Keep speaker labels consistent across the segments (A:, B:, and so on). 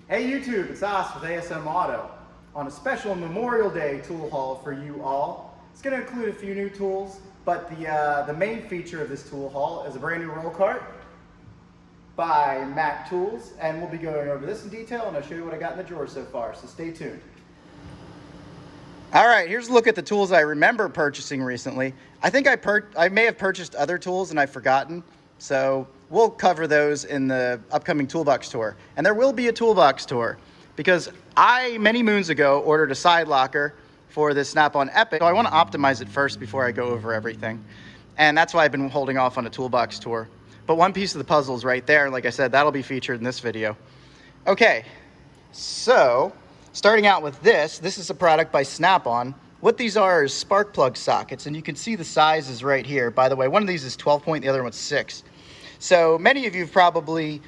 A: Hey YouTube, it's Os with ASM Auto on a special Memorial Day tool haul for you all. It's going to include a few new tools, but the main feature of this tool haul is a brand new Rollcart by Mac Tools, and we'll be going over this in detail, and I'll show you what I got in the drawer so far, so stay tuned. Alright, here's a look at the tools I remember purchasing recently. I think I may have purchased other tools and I've forgotten, so we'll cover those in the upcoming toolbox tour. And there will be a toolbox tour because I, many moons ago, ordered a side locker for this Snap-on Epic. So I want to optimize it first before I go over everything. And that's why I've been holding off on a toolbox tour. But one piece of the puzzle is right there. Like I said, that'll be featured in this video. Okay, so starting out with this is a product by Snap-on. What these are is spark plug sockets, and you can see the sizes right here. By the way, one of these is 12 point, the other one's 6. So many of you probably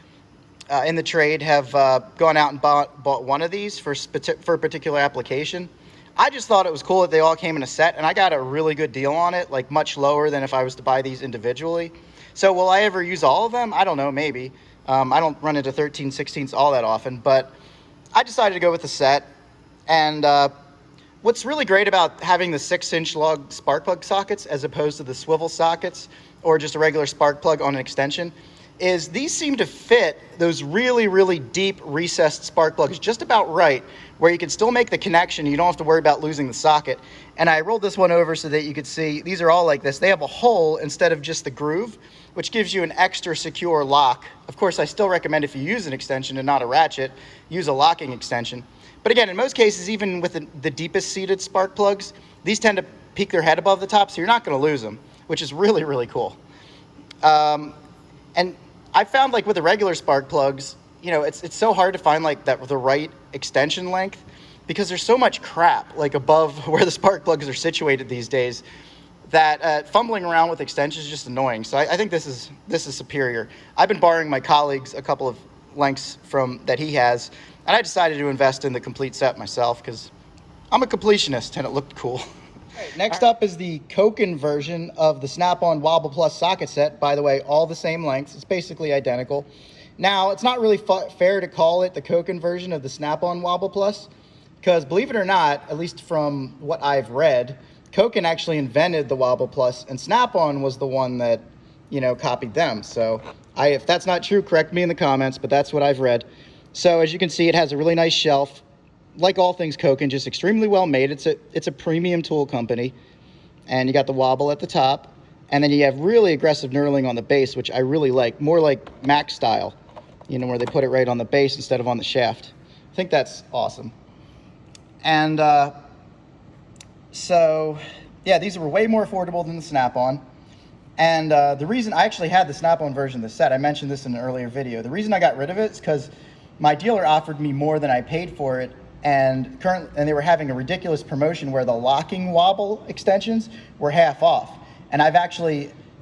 A: in the trade have gone out and bought one of these for a particular application. I just thought it was cool that they all came in a set, and I got a really good deal on it, like much lower than if I was to buy these individually. So will I ever use all of them? I don't know, maybe. I don't run into 13/16s all that often, but I decided to go with the set. And what's really great about having the 6-inch lug spark plug sockets as opposed to the swivel sockets or just a regular spark plug on an extension is these seem to fit those really, really deep recessed spark plugs just about right, where you can still make the connection. You don't have to worry about losing the socket. And I rolled this one over so that you could see these are all like this. They have a hole instead of just the groove, which gives you an extra secure lock. Of course, I still recommend if you use an extension and not a ratchet, use a locking extension. But again, in most cases, even with the deepest seated spark plugs, these tend to peak their head above the top, so you're not going to lose them, which is really, really cool. And I found, like, with the regular spark plugs, you know, it's so hard to find like the right extension length because there's so much crap like above where the spark plugs are situated these days that fumbling around with extensions is just annoying. So I think this is superior. I've been borrowing my colleagues a couple of lengths from that he has, and I decided to invest in the complete set myself because I'm a completionist and it looked cool. Right, next up is the Koken version of the Snap-on Wobble Plus socket set. By the way, all the same lengths. It's basically identical. Now, it's not really fair to call it the Koken version of the Snap-on Wobble Plus because, believe it or not, at least from what I've read, Koken actually invented the Wobble Plus, and Snap-on was the one that, you know, copied them. So if that's not true, correct me in the comments, but that's what I've read. So as you can see, it has a really nice shelf. Like all things Koken, just extremely well made. It's a premium tool company. And you got the wobble at the top. And then you have really aggressive knurling on the base, which I really like. More like Mac style, you know, where they put it right on the base instead of on the shaft. I think that's awesome. And so, yeah, these were way more affordable than the Snap-on. And the reason I actually had the Snap-on version of the set, I mentioned this in an earlier video. The reason I got rid of it is because my dealer offered me more than I paid for it, and they were having a ridiculous promotion where the locking wobble extensions were half off. And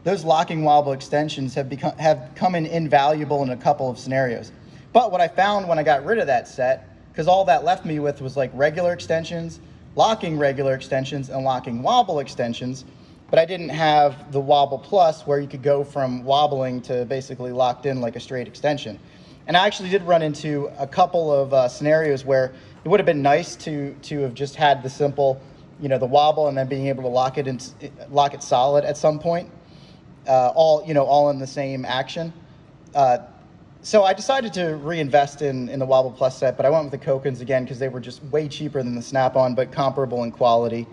A: those locking wobble extensions have come in invaluable in a couple of scenarios. But what I found when I got rid of that set, because all that left me with was like regular extensions, locking regular extensions, and locking wobble extensions, but I didn't have the Wobble Plus where you could go from wobbling to basically locked in like a straight extension. And I actually did run into a couple of scenarios where it would have been nice to have just had the simple, you know, the wobble and then being able to lock it solid at some point, all in the same action. So I decided to reinvest in the Wobble Plus set, but I went with the Kokens again because they were just way cheaper than the Snap-on, but comparable in quality.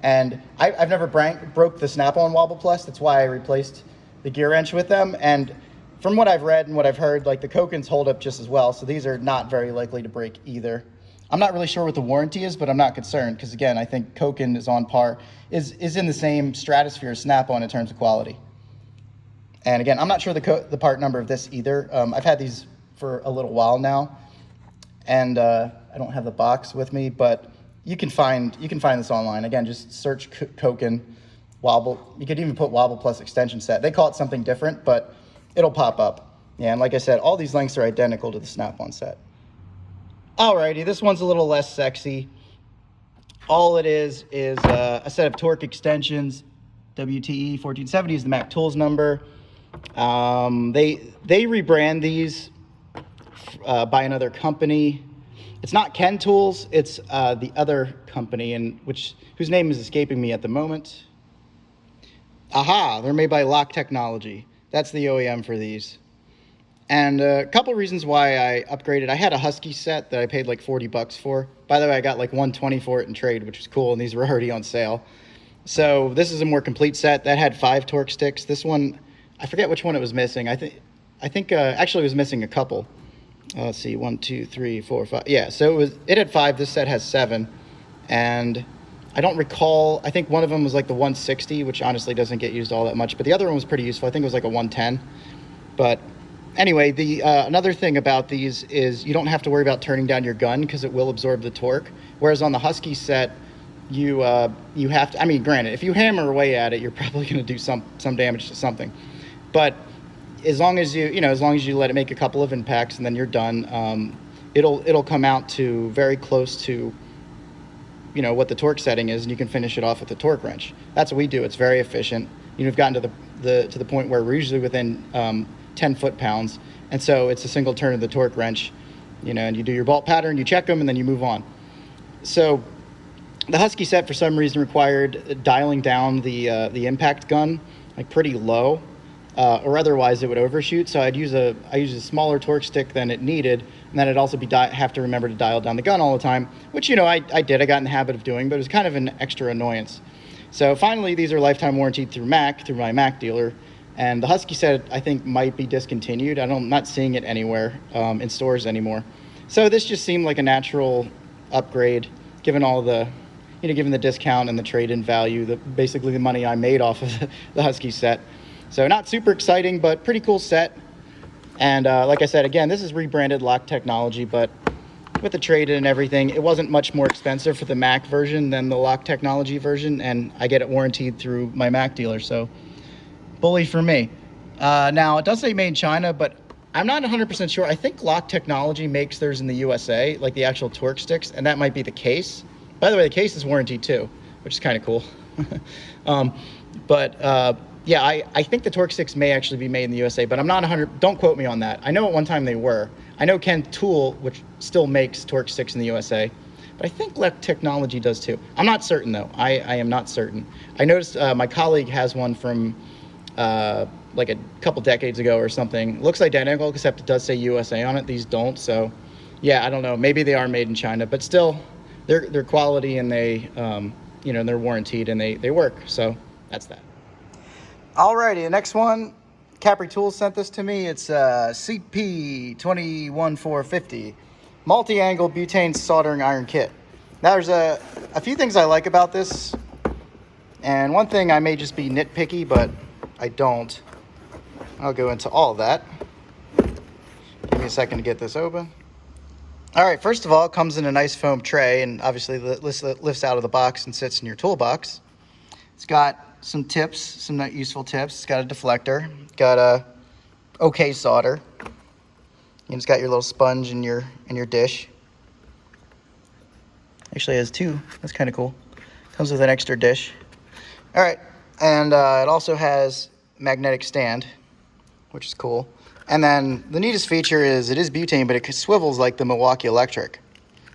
A: And I've never broke the Snap-on Wobble Plus. That's why I replaced the gear wrench with them. And from what I've read and what I've heard, like the Kokens hold up just as well. So these are not very likely to break either. I'm not really sure what the warranty is, but I'm not concerned because, again, I think Koken is on par, is in the same stratosphere as Snap-on in terms of quality. And again, I'm not sure the part number of this either. I've had these for a little while now, and I don't have the box with me, but you can find this online. Again, just search Koken Wobble. You could even put Wobble Plus extension set. They call it something different, but it'll pop up. Yeah, and like I said, all these lengths are identical to the Snap-on set. Alrighty, this one's a little less sexy. All it is a set of torque extensions. WTE 1470 is the Mac Tools number. They rebrand these by another company. It's not Ken Tools, it's the other company, whose name is escaping me at the moment. Aha, they're made by Lock Technology. That's the OEM for these. And a couple reasons why I upgraded. I had a Husky set that I paid like 40 bucks for. By the way, I got like 120 for it in trade, which was cool, and these were already on sale. So this is a more complete set. That had 5 torque sticks. This one, I forget which one it was missing. I think actually it was missing a couple. Let's see, 1, 2, 3, 4, 5. Yeah, so it had 5. This set has 7. And I don't recall, I think one of them was like the 160, which honestly doesn't get used all that much. But the other one was pretty useful. I think it was like a 110. But anyway, the another thing about these is you don't have to worry about turning down your gun because it will absorb the torque. Whereas on the Husky set, you have to, I mean, granted, if you hammer away at it, you're probably going to do some damage to something. But as long as you let it make a couple of impacts and then you're done, it'll come out to very close to, what the torque setting is, and you can finish it off with a torque wrench. That's what we do. It's very efficient. We've gotten to the point where we're usually within 10 foot-pounds, and so it's a single turn of the torque wrench, and you do your bolt pattern, you check them, and then you move on. So the Husky set for some reason required dialing down the impact gun like pretty low, or otherwise it would overshoot. So I use a smaller torque stick than it needed, and then I'd also have to remember to dial down the gun all the time, which I did. I got in the habit of doing, but it was kind of an extra annoyance. So finally, these are lifetime warranted through my Mac dealer. And the Husky set, I think, might be discontinued. I'm not seeing it anywhere in stores anymore. So this just seemed like a natural upgrade, given all the, given the discount and the trade-in value, basically the money I made off of the Husky set. So not super exciting, but pretty cool set. And like I said, again, this is rebranded Lock Technology, but with the trade-in and everything, it wasn't much more expensive for the Mac version than the Lock Technology version, and I get it warranted through my Mac dealer, so bully for me. Now, it does say made in China, but I'm not 100% sure. I think Lock Technology makes theirs in the USA, like the actual torque sticks, and that might be the case. By the way, the case is warranted too, which is kind of cool. Yeah, I think the torque sticks may actually be made in the USA, but I'm not 100%. Don't quote me on that. I know at one time they were. I know Ken Tool, which still makes torque sticks in the USA, but I think Lock Technology does too. I'm not certain though. I am not certain. I noticed my colleague has one from like a couple decades ago or something. Looks identical, except it does say USA on it. These don't. So yeah, I don't know. Maybe they are made in China, but still, they're quality, and they they're warranted, and they work. So that's that. Alrighty, the next one, Capri Tools sent this to me. It's CP21450 multi-angle butane soldering iron kit. Now there's a few things I like about this, and one thing I may just be nitpicky, but I don't. I'll go into all of that. Give me a second to get this open. All right, first of all, it comes in a nice foam tray, and obviously lifts out of the box and sits in your toolbox. It's got some tips, some useful tips. It's got a deflector, got a OK solder. And it's got your little sponge in your dish. Actually, it has 2. That's kind of cool. Comes with an extra dish. All right, and it also has magnetic stand, which is cool. And then the neatest feature is it is butane, but it swivels like the Milwaukee Electric.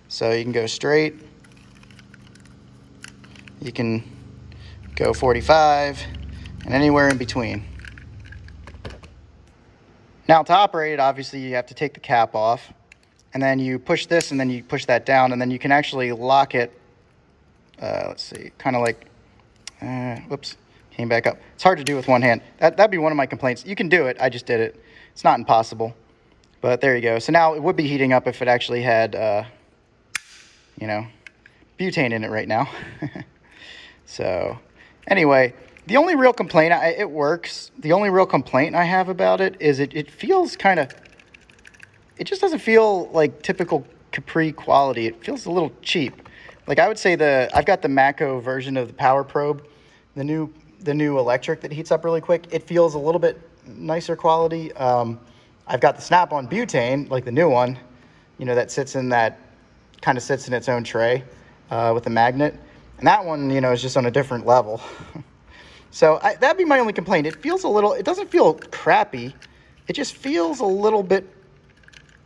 A: So you can go straight. You can go 45 and anywhere in between. Now to operate it, obviously you have to take the cap off, and then you push this, and then you push that down, and then you can actually lock it. Let's see, kind of like, whoops, came back up. It's hard to do with one hand. That'd be one of my complaints. You can do it, I just did it. It's not impossible, but there you go. So now it would be heating up if it actually had, butane in it right now. So anyway, the only real complaint, it works. The only real complaint I have about it is it feels kind of, it just doesn't feel like typical Capri quality. It feels a little cheap. Like I would say I've got the Mako version of the Power Probe, the new electric that heats up really quick. It feels a little bit nicer quality. I've got the Snap-on butane, like the new one, that sits in its own tray with a magnet. And that one, is just on a different level. So that'd be my only complaint. It doesn't feel crappy. It just feels a little bit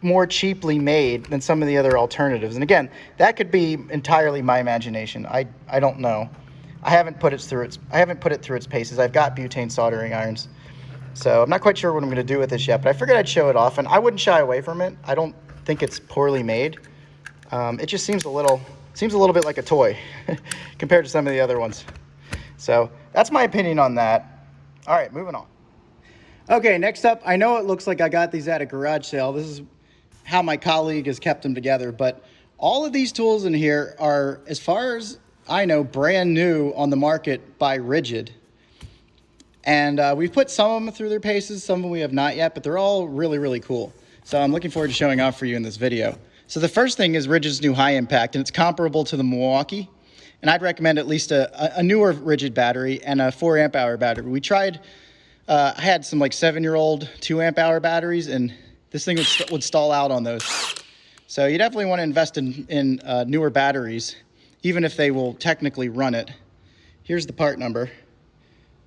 A: more cheaply made than some of the other alternatives. And again, that could be entirely my imagination. I don't know. I haven't put it through its paces. I've got butane soldering irons. So I'm not quite sure what I'm going to do with this yet, but I figured I'd show it off, and I wouldn't shy away from it. I don't think it's poorly made. It just seems a little bit like a toy compared to some of the other ones. So that's my opinion on that. All right, moving on. Okay, next up, I know it looks like I got these at a garage sale. This is how my colleague has kept them together, but all of these tools in here are, as far as I know, brand new on the market by Ridgid. And we've put some of them through their paces, some of them we have not yet, but they're all really, really cool. So I'm looking forward to showing off for you in this video. So the first thing is Ridgid's new high impact, and it's comparable to the Milwaukee. And I'd recommend at least a newer Ridgid battery and a 4 amp hour battery. We tried, I had some like 7-year-old 2 amp hour batteries, and this thing would stall out on those. So you definitely want to invest in newer batteries, even if they will technically run it. Here's the part number.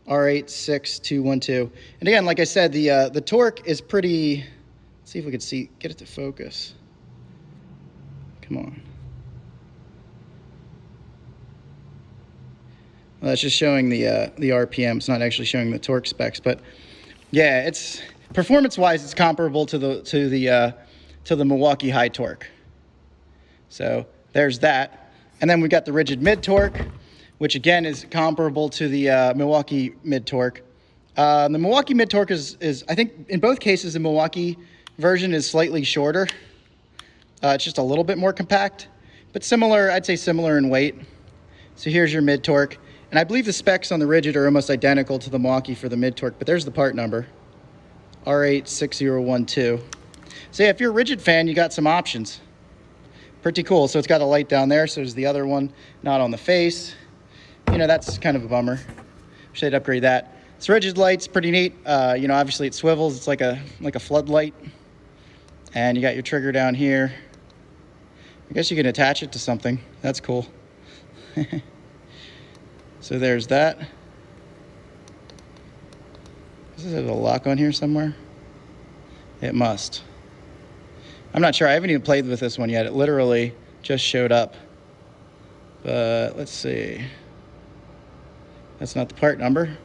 A: R86212. And again, like I said, the torque is pretty, let's see if we can get it to focus. Come on. Well, that's just showing the RPM. It's not actually showing the torque specs, but yeah, it's performance-wise, it's comparable to the Milwaukee high torque. So there's that. And then we've got the Ridgid mid torque, which again is comparable to the Milwaukee mid torque. The Milwaukee mid torque is, I think in both cases, the Milwaukee version is slightly shorter. It's just a little bit more compact, but similar, I'd say similar in weight. So here's your mid torque. And I believe the specs on the Ridgid are almost identical to the Milwaukee for the mid torque, but there's the part number, R86012. So yeah, if you're a Ridgid fan, you got some options. Pretty cool. So it's got a light down there, so there's the other one not on the face. You know, that's kind of a bummer. Wish they'd upgrade that. This Ridgid light's pretty neat. You know, obviously it swivels. It's like a floodlight. And you got your trigger down here. I guess you can attach it to something. That's cool. So there's that. Does it have a lock on here somewhere? It must. I'm not sure. I haven't even played with this one yet. It literally just showed up. But let's see. That's not the part number.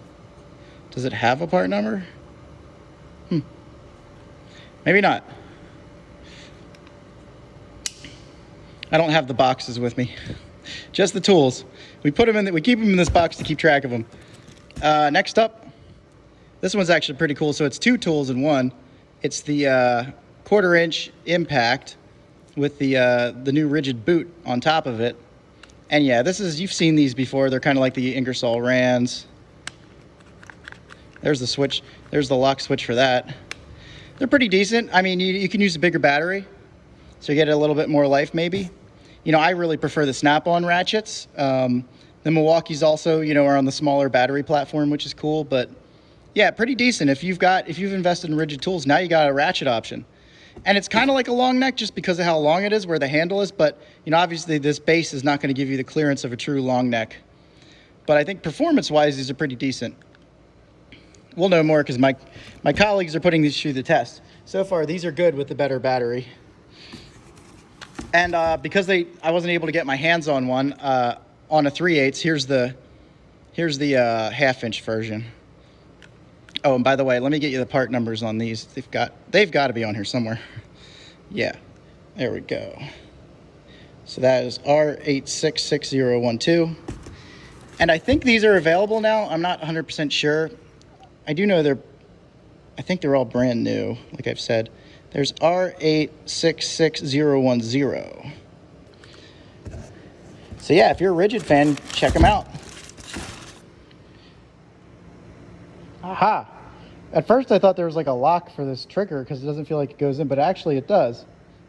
A: Does it have a part number? Maybe not. I don't have the boxes with me. Just the tools. We keep them in this box to keep track of them. Next up, this one's actually pretty cool. So it's 2 tools in one. It's the 1/4 inch impact with the new Ridgid boot on top of it. And yeah, you've seen these before. They're kind of like the Ingersoll Rands. There's the switch. There's the lock switch for that. They're pretty decent. I mean, you can use a bigger battery, so you get a little bit more life maybe. You know, I really prefer the snap-on ratchets. The Milwaukee's also, you know, are on the smaller battery platform, which is cool. But yeah, pretty decent. If you've invested in Ridgid tools, now you got a ratchet option. And it's kind of like a long neck just because of how long it is, where the handle is. But, you know, obviously this base is not going to give you the clearance of a true long neck. But I think performance-wise, these are pretty decent. We'll know more because my colleagues are putting these through the test. So far, these are good with the better battery. And because I wasn't able to get my hands on one, on a 3/8, here's the 1/2 inch version. Oh, and by the way, let me get you the part numbers on these. They've got to be on here somewhere. Yeah, there we go. So that is R86012. And I think these are available now. I'm not 100% sure. I do know I think they're all brand new, like I've said. There's R866010. So yeah, if you're a Ridgid fan, check them out. Aha! At first I thought there was like a lock for this trigger because it doesn't feel like it goes in, but actually it does.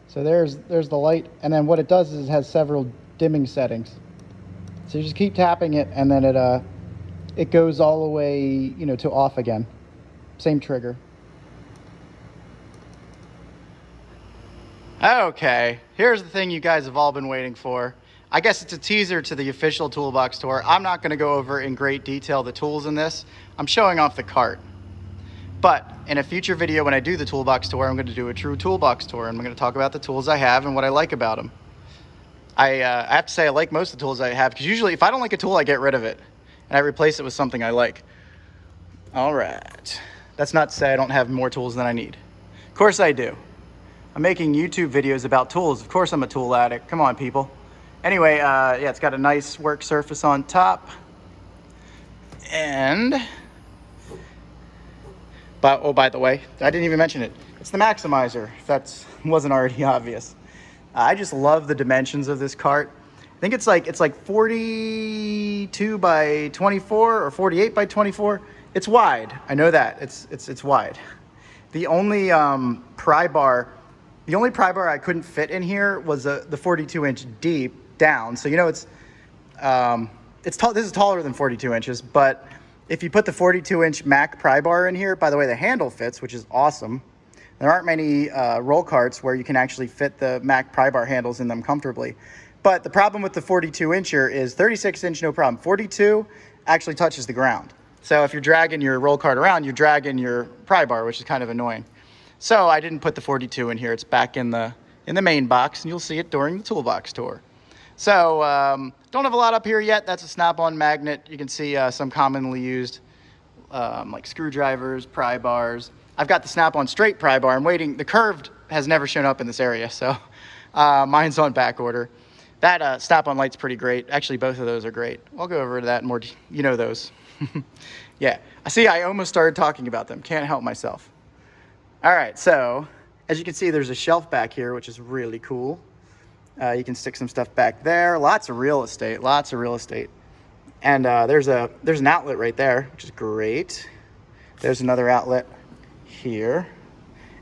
A: So there's the light, and then what it does is it has several dimming settings. So you just keep tapping it, and then it goes all the way, you know, to off again. Same trigger. Okay, here's the thing you guys have all been waiting for. I guess it's a teaser to the official toolbox tour. I'm not going to go over in great detail the tools in this. I'm showing off the cart. But in a future video, when I do the toolbox tour, I'm going to do a true toolbox tour. I'm going to talk about the tools I have and what I like about them. I have to say I like most of the tools I have, because usually if I don't like a tool, I get rid of it and I replace it with something I like. All right. That's not to say I don't have more tools than I need. Of course I do. I'm making YouTube videos about tools. Of course I'm a tool addict. Come on, people. Anyway, yeah, it's got a nice work surface on top. And, oh, by the way, I didn't even mention it. It's the Macsimizer, if that wasn't already obvious. I just love the dimensions of this cart. I think it's like 42 by 24 or 48 by 24. It's wide. I know that. It's wide. The only pry bar I couldn't fit in here was the 42-inch deep down. So you know it's tall. This is taller than 42 inches, but if you put the 42-inch Mac pry bar in here, by the way, the handle fits, which is awesome. There aren't many roll carts where you can actually fit the Mac pry bar handles in them comfortably. But the problem with the 42-incher is 36-inch, no problem. 42 actually touches the ground. So if you're dragging your roll cart around, you're dragging your pry bar, which is kind of annoying. So I didn't put the 42 in here. It's back in the main box, and you'll see it during the toolbox tour. So don't have a lot up here yet. That's a snap-on magnet. You can see some commonly used like screwdrivers, pry bars. I've got the snap-on straight pry bar. I'm waiting. The curved has never shown up in this area, so mine's on back order. That snap-on light's pretty great. Actually, both of those are great. I'll go over to that more. You know those. Yeah. I see. I almost started talking about them. Can't help myself. All right. So as you can see, there's a shelf back here, which is really cool. You can stick some stuff back there. Lots of real estate. Lots of real estate. And there's an outlet right there, which is great. There's another outlet here,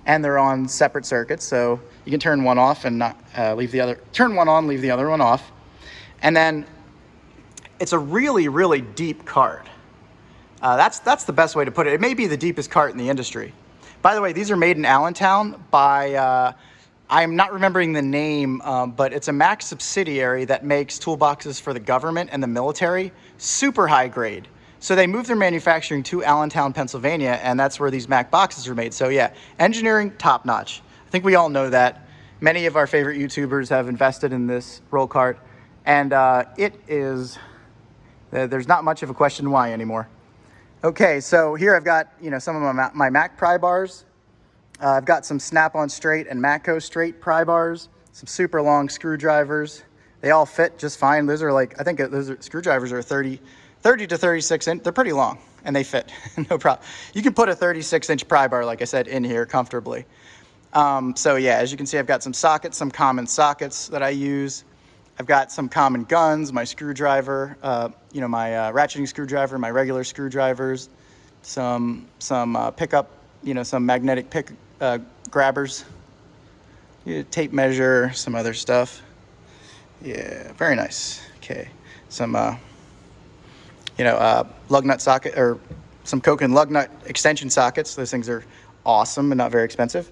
A: and they're on separate circuits, so you can turn one off and not leave the other. Turn one on, leave the other one off. And then it's a really, really deep cart. That's the best way to put it. It may be the deepest cart in the industry. By the way, these are made in Allentown by I'm not remembering the name, but it's a Mac subsidiary that makes toolboxes for the government and the military, super high grade. So they moved their manufacturing to Allentown, Pennsylvania, and that's where these Mac boxes are made. So yeah, engineering, top notch. I think we all know that. Many of our favorite YouTubers have invested in this roll cart, and there's not much of a question why anymore. Okay, so here I've got, some of my Mac pry bars. I've got some Snap-on straight and Matco straight pry bars, some super long screwdrivers. They all fit just fine. Those are screwdrivers are 30 to 36 inch. They're pretty long and they fit, no problem. You can put a 36-inch pry bar, like I said, in here comfortably. So yeah, as you can see, I've got some sockets, some common sockets that I use. I've got some common guns, my screwdriver, my ratcheting screwdriver, my regular screwdrivers, some pickup, some magnetic grabbers, tape measure, some other stuff. Yeah, very nice. Okay, some lug nut socket, or some Koken lug nut extension sockets. Those things are awesome and not very expensive.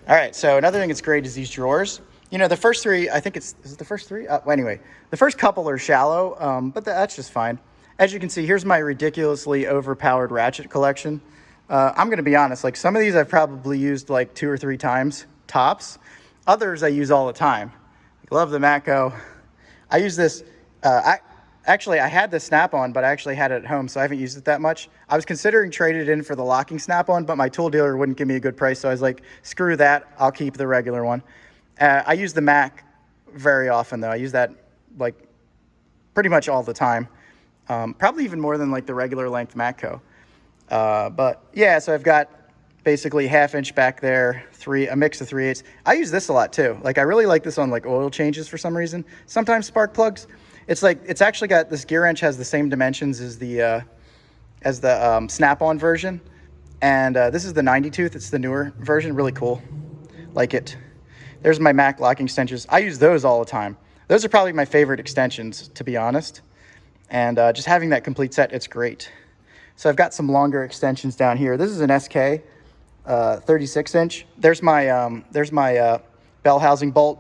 A: All right, so another thing that's great is these drawers. The first three, I think is it the first three? Anyway, the first couple are shallow, but that's just fine. As you can see, here's my ridiculously overpowered ratchet collection. I'm going to be honest, like some of these I've probably used like 2 or 3 times, tops. Others I use all the time. I love the Matco. I use this, I had the Snap-on, but I actually had it at home, so I haven't used it that much. I was considering trading it in for the locking Snap-on, but my tool dealer wouldn't give me a good price, so I was like, screw that, I'll keep the regular one. I use the Mac very often, though. I use that like pretty much all the time. Probably even more than like the regular length Matco. But yeah, so I've got basically 1/2 inch back there, a mix of 3/8. I use this a lot too. Like I really like this on like oil changes for some reason. Sometimes spark plugs. It's actually got, this gear wrench has the same dimensions as the Snap-on version. And this is the 90 tooth. It's the newer version. Really cool. Like it. There's my Mac locking extensions. I use those all the time. Those are probably my favorite extensions, to be honest. And just having that complete set, it's great. So I've got some longer extensions down here. This is an SK 36-inch. There's my bell housing bolt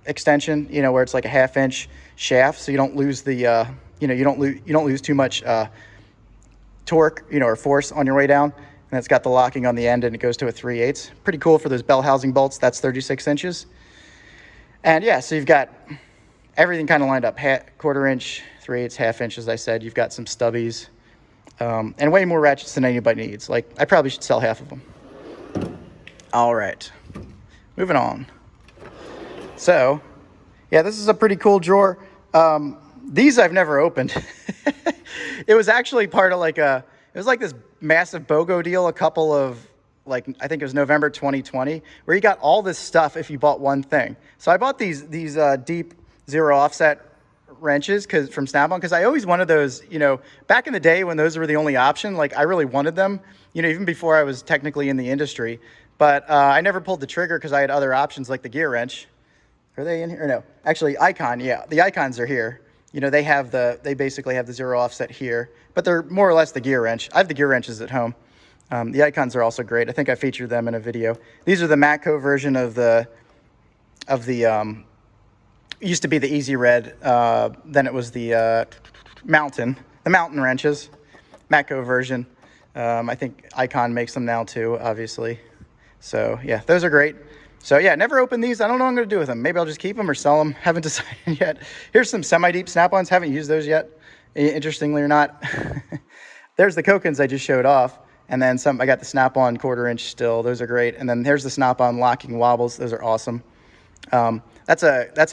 A: extension, where it's like a 1/2 inch shaft, so you don't lose the you don't lose too much torque, or force on your way down. And And it's got the locking on the end, and it goes to a 3/8. Pretty cool for those bell housing bolts. That's 36 inches. And yeah, so you've got everything kind of lined up. 1/4 inch, 3/8, 1/2 inch, as I said. You've got some stubbies, and way more ratchets than anybody needs. Like, I probably should sell half of them. All right, moving on. So, yeah, this is a pretty cool drawer. These I've never opened. It was actually part of like it was like this massive BOGO deal a couple of, like, I think it was November 2020, where you got all this stuff if you bought one thing. So I bought these deep zero offset wrenches from Snap-on, because I always wanted those, you know, back in the day when those were the only option. Like, I really wanted them, you know, even before I was technically in the industry. But I never pulled the trigger because I had other options like the gear wrench. Are they in here? Or no, actually Icon. Yeah, the Icons are here. You know, they basically have the zero offset here, but they're more or less the gear wrench. I have the gear wrenches at home. The Icons are also great. I think I featured them in a video. These are the Matco version of the used to be the Easy Red. Then it was the Mountain wrenches, Matco version. I think Icon makes them now too, obviously. So yeah, those are great. So yeah, never opened these. I don't know what I'm going to do with them. Maybe I'll just keep them or sell them. Haven't decided yet. Here's some semi-deep Snap-ons. Haven't used those yet, interestingly or not. There's the Kokens I just showed off. And then some. I got the Snap-on 1/4 inch still. Those are great. And then there's the Snap-on locking wobbles. Those are awesome. That's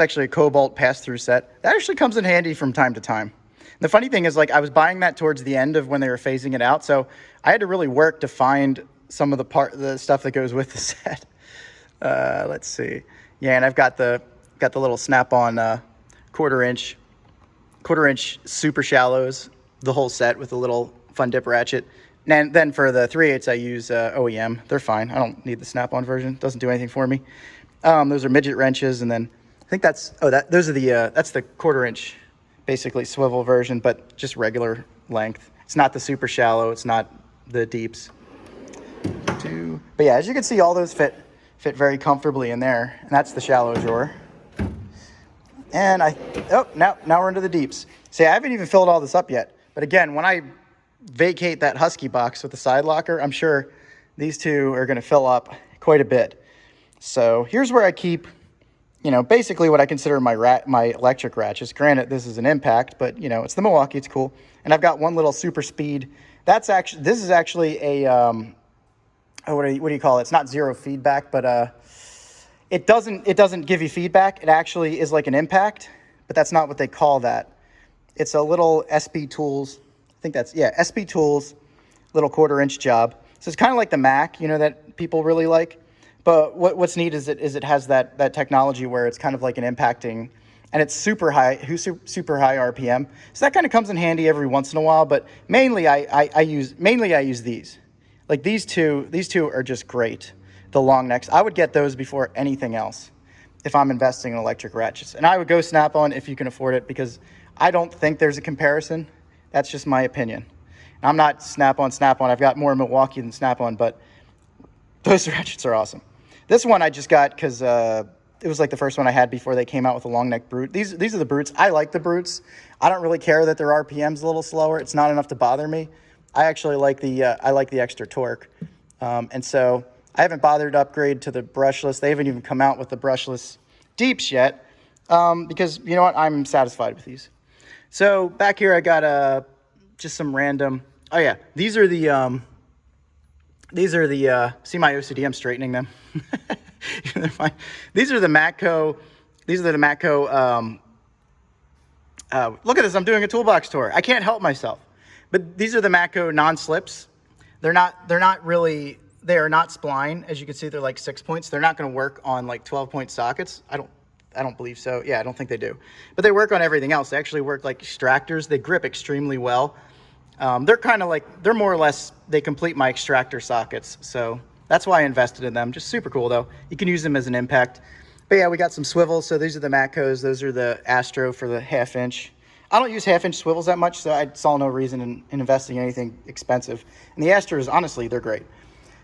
A: actually a Cobalt pass-through set. That actually comes in handy from time to time. The funny thing is, like, I was buying that towards the end of when they were phasing it out. So I had to really work to find some of the stuff that goes with the set. Let's see. Yeah, and I've got the little Snap-on 1/4 inch super shallows, the whole set with a little fun dip ratchet. And then for the 3/8, I use OEM. They're fine. I don't need the Snap-on version. Doesn't do anything for me. Those are midget wrenches, and then I think that's that's the 1/4 inch, basically swivel version, but just regular length. It's not the super shallow. It's not the deeps. But yeah, as you can see, all those fit very comfortably in there, and that's the shallow drawer. And now we're into the deeps. See, I haven't even filled all this up yet, but again, when I vacate that Husky box with the side locker, I'm sure these two are going to fill up quite a bit. So here's where I keep, you know, basically what I consider my electric ratchets. Granted, this is an Impact, but you know, it's the Milwaukee. It's cool. And I've got one little super speed. This is actually a what do you call it? It's not zero feedback, but it doesn't give you feedback. It actually is like an Impact, but that's not what they call that. It's a little SB Tools. I think that's, yeah, SB Tools, little 1/4 inch job. So it's kind of like the Mac, you know, that people really like. But what's neat is it has that technology where it's kind of like an impacting, and it's super high RPM. So that kind of comes in handy every once in a while. But mainly I use these. Like these two are just great. The long necks, I would get those before anything else if I'm investing in electric ratchets. And I would go Snap-on if you can afford it, because I don't think there's a comparison. That's just my opinion. And I'm not Snap-on. I've got more Milwaukee than Snap-on, but those ratchets are awesome. This one I just got because it was like the first one I had before they came out with a long neck brute. These are the brutes. I like the brutes. I don't really care that their RPM's a little slower. It's not enough to bother me. I actually like the extra torque, and so I haven't bothered to upgrade to the brushless. They haven't even come out with the brushless deeps yet, because you know what? I'm satisfied with these. So back here I got just some random. Oh yeah, these are the see my OCD. I'm straightening them. They're fine. These are the Matco. Look at this. I'm doing a toolbox tour. I can't help myself. But these are the Matco non-slips. They are not spline. As you can see, they're like 6 points. They're not going to work on like 12-point sockets. I don't believe so. Yeah, I don't think they do. But they work on everything else. They actually work like extractors. They grip extremely well. They're kind of like, they're more or less, they complete my extractor sockets. So that's why I invested in them. Just super cool though. You can use them as an Impact. But yeah, we got some swivels. So these are the Matcos. Those are the Astro for the 1/2 inch. I don't use 1/2 inch swivels that much, so I saw no reason in investing in anything expensive. And the Astros, honestly, they're great.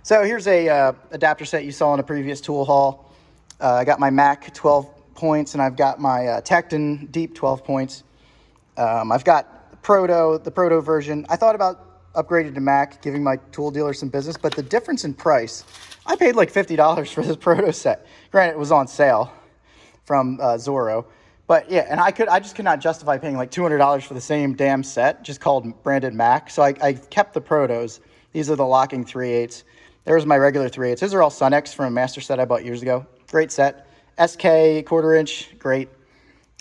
A: So here's a adapter set you saw in a previous tool haul. I got my Mac 12 points, and I've got my Tecton Deep 12 points. I've got the Proto version. I thought about upgraded to Mac, giving my tool dealer some business. But the difference in price, I paid like $50 for this proto set. Granted, it was on sale from Zorro. But yeah, and I just could not justify paying like $200 for the same damn set, just called branded Mac. So I kept the protos. These are the locking 3/8. There's my regular 3/8. These are all Sunex from a master set I bought years ago. Great set. SK, 1/4 inch, great.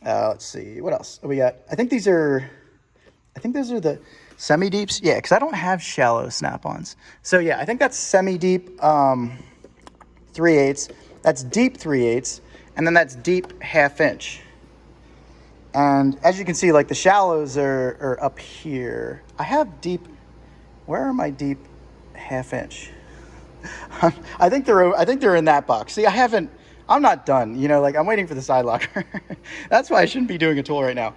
A: Let's see, what else we got? I think those are the semi-deeps. Yeah, because I don't have shallow snap-ons. So yeah, I think that's semi-deep 3/8. That's deep 3/8. And then that's deep 1/2 inch. And as you can see, like the shallows are up here. I have deep, where are my deep 1/2 inch? I think they're in that box. See, I'm not done, you know, like I'm waiting for the side locker. That's why I shouldn't be doing a tool right now.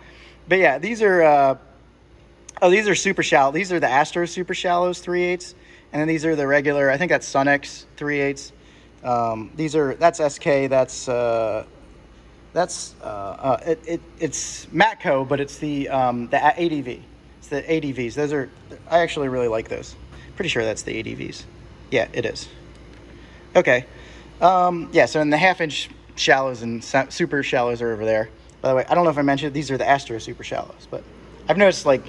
A: But yeah, these are, these are super shallow. These are the Astro super shallows 3/8. And then these are the regular, I think that's Sunex 3/8. That's SK, it's Matco, but it's the ADV. It's the ADVs. I actually really like those. Pretty sure that's the ADVs. Yeah, it is. Okay. Yeah, so in the 1/2 inch shallows and super shallows are over there. By the way, I don't know if I mentioned, these are the Astro super shallows, but I've noticed like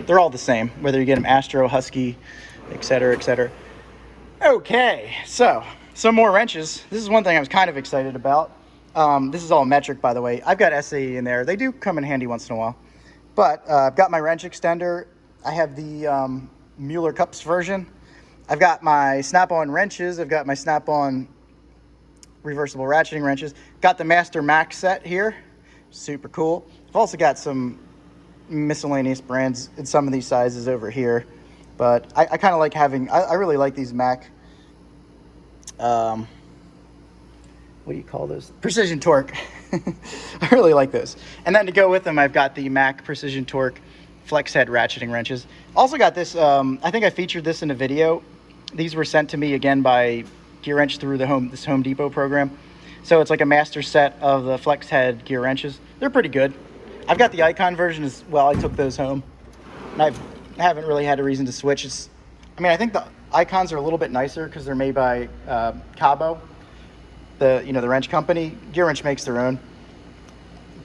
A: they're all the same, whether you get them Astro, Husky, etc., etc. Okay, so some more wrenches. This is one thing I was kind of excited about. This is all metric, by the way. I've got SAE in there. They do come in handy once in a while. But I've got my wrench extender. I have the Mueller Cups version. I've got my snap-on wrenches. I've got my snap-on reversible ratcheting wrenches. Got the Master Mac set here. Super cool. I've also got some miscellaneous brands in some of these sizes over here. But I kind of like having, I really like these Mac, what do you call those? Precision Torque. I really like those. And then to go with them, I've got the Mac Precision Torque flex head ratcheting wrenches. Also got this, I think I featured this in a video. These were sent to me again by Gear Wrench through this Home Depot program. So it's like a master set of the flex head gear wrenches. They're pretty good. I've got the Icon version as well. I took those home. And I haven't really had a reason to switch. I think the Icons are a little bit nicer because they're made by Cabo, the wrench company. Gear Wrench makes their own.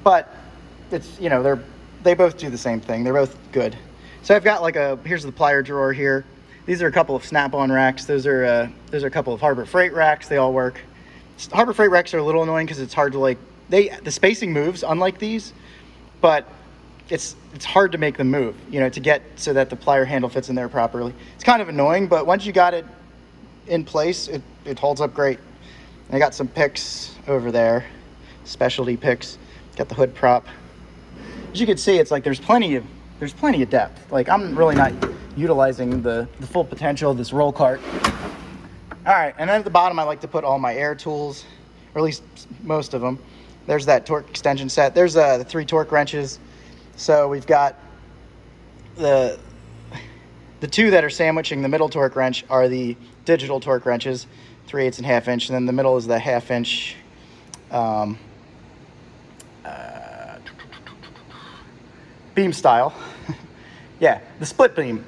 A: But it's, they both do the same thing. They're both good. So I've got here's the plier drawer here. These are a couple of snap-on racks. Those are a couple of Harbor Freight racks. They all work. Harbor Freight racks are a little annoying because it's hard to the spacing moves unlike these, but it's hard to make them move, to get so that the plier handle fits in there properly. It's kind of annoying, but once you got it in place, it holds up great. And I got some picks over there, specialty picks. Got the hood prop. As you can see, it's like there's plenty of depth. Like I'm really not utilizing the full potential of this roll cart. All right, and then at the bottom, I like to put all my air tools, or at least most of them. There's that torque extension set. There's the 3 torque wrenches. So we've got the 2 that are sandwiching the middle torque wrench are the digital torque wrenches, 3/8 and 1/2 inch, and then the middle is the 1/2 inch beam style. Yeah, the split beam.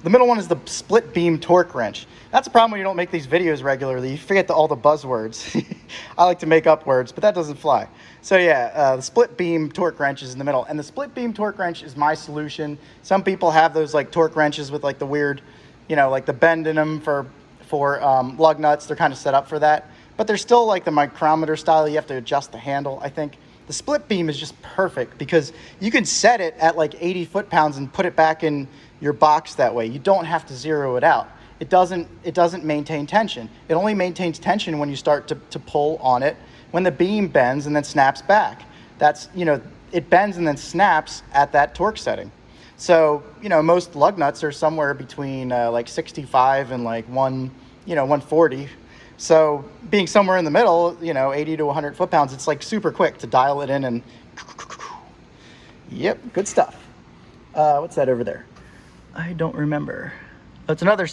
A: The middle one is the split beam torque wrench. That's a problem when you don't make these videos regularly. You forget all the buzzwords. I like to make up words, but that doesn't fly. So yeah, the split beam torque wrench is in the middle. And the split beam torque wrench is my solution. Some people have those torque wrenches with the weird, the bend in them for lug nuts. They're kind of set up for that. But they're still the micrometer style. You have to adjust the handle, I think. The split beam is just perfect because you can set it at 80 foot-pounds and put it back in your box that way. You don't have to zero it out. It doesn't maintain tension. It only maintains tension when you start to pull on it, when the beam bends and then snaps back. That's, it bends and then snaps at that torque setting. So, most lug nuts are somewhere between 65 and 140. So being somewhere in the middle, 80 to 100 foot-pounds, it's super quick to dial it in and yep, good stuff. What's that over there? I don't remember. It's another,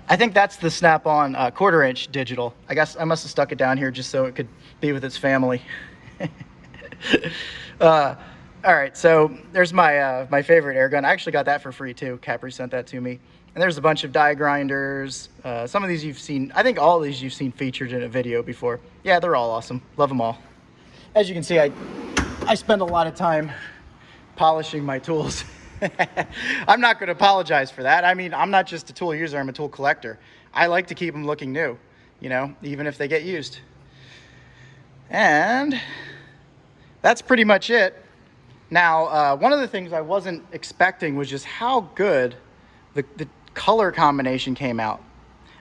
A: I think that's the snap-on 1/4 inch digital. I guess I must have stuck it down here just so it could be with its family. All right, so there's my favorite air gun. I actually got that for free too. Capri sent that to me. And there's a bunch of die grinders. Some of these you've seen, I think all of these you've seen featured in a video before. Yeah, they're all awesome. Love them all. As you can see, I spend a lot of time polishing my tools. I'm not going to apologize for that. I mean, I'm not just a tool user, I'm a tool collector. I like to keep them looking new, you know, even if they get used. And that's pretty much it. Now, one of the things I wasn't expecting was just how good the color combination came out.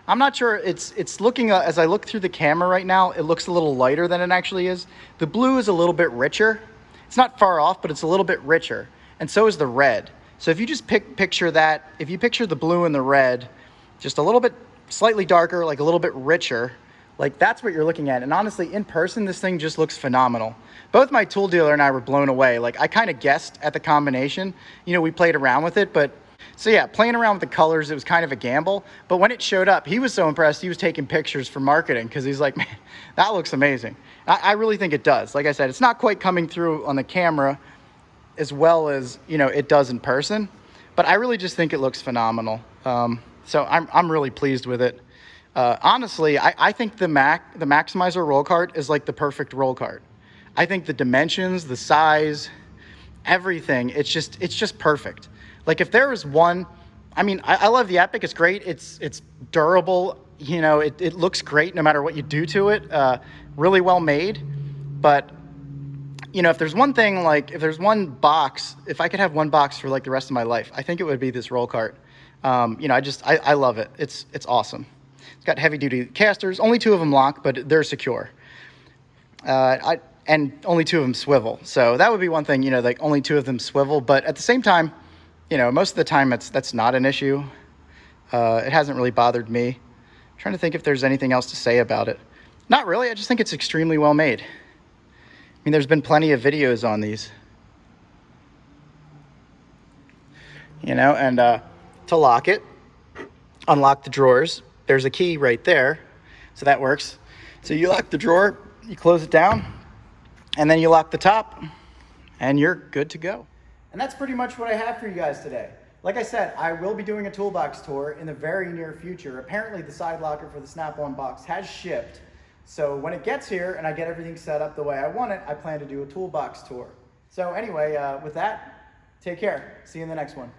A: I'm not sure, it's looking, as I look through the camera right now, it looks a little lighter than it actually is. The blue is a little bit richer. It's not far off, but it's a little bit richer. And so is the red. So if you just picture that, if you picture the blue and the red, just a little bit slightly darker, like a little bit richer, like that's what you're looking at. And honestly, in person, this thing just looks phenomenal. Both my tool dealer and I were blown away. Like I kind of guessed at the combination, you know, we played around with it, but so yeah, playing around with the colors, it was kind of a gamble. But when it showed up, he was so impressed, he was taking pictures for marketing because he's like, man, that looks amazing. I really think it does. Like I said, it's not quite coming through on the camera as well as, you know, it does in person, but I really just think it looks phenomenal. So I'm really pleased with it. Honestly, I think the Macsimizer roll cart is like the perfect roll cart. I think the dimensions, the size, everything, it's just perfect. Like if there was one, I mean, I love the Epic, it's great, it's durable, you know, it looks great no matter what you do to it, really well made. But, you know, if there's one thing, like if there's one box, if I could have one box for like the rest of my life, I think it would be this roll cart. You know, I love it, it's awesome. It's got heavy duty casters, only 2 of them lock, but they're secure. And only 2 of them swivel. So that would be one thing, you know, like only 2 of them swivel, but at the same time, you know, most of the time that's not an issue. It hasn't really bothered me. I'm trying to think if there's anything else to say about it. Not really, I just think it's extremely well made. I mean, there's been plenty of videos on these. You know, and to lock it, unlock the drawers. There's a key right there, so that works. So you lock the drawer, you close it down, and then you lock the top, and you're good to go. And that's pretty much what I have for you guys today. Like I said, I will be doing a toolbox tour in the very near future. Apparently the side locker for the Snap-on box has shipped. So when it gets here and I get everything set up the way I want it, I plan to do a toolbox tour. So anyway, with that, take care. See you in the next one.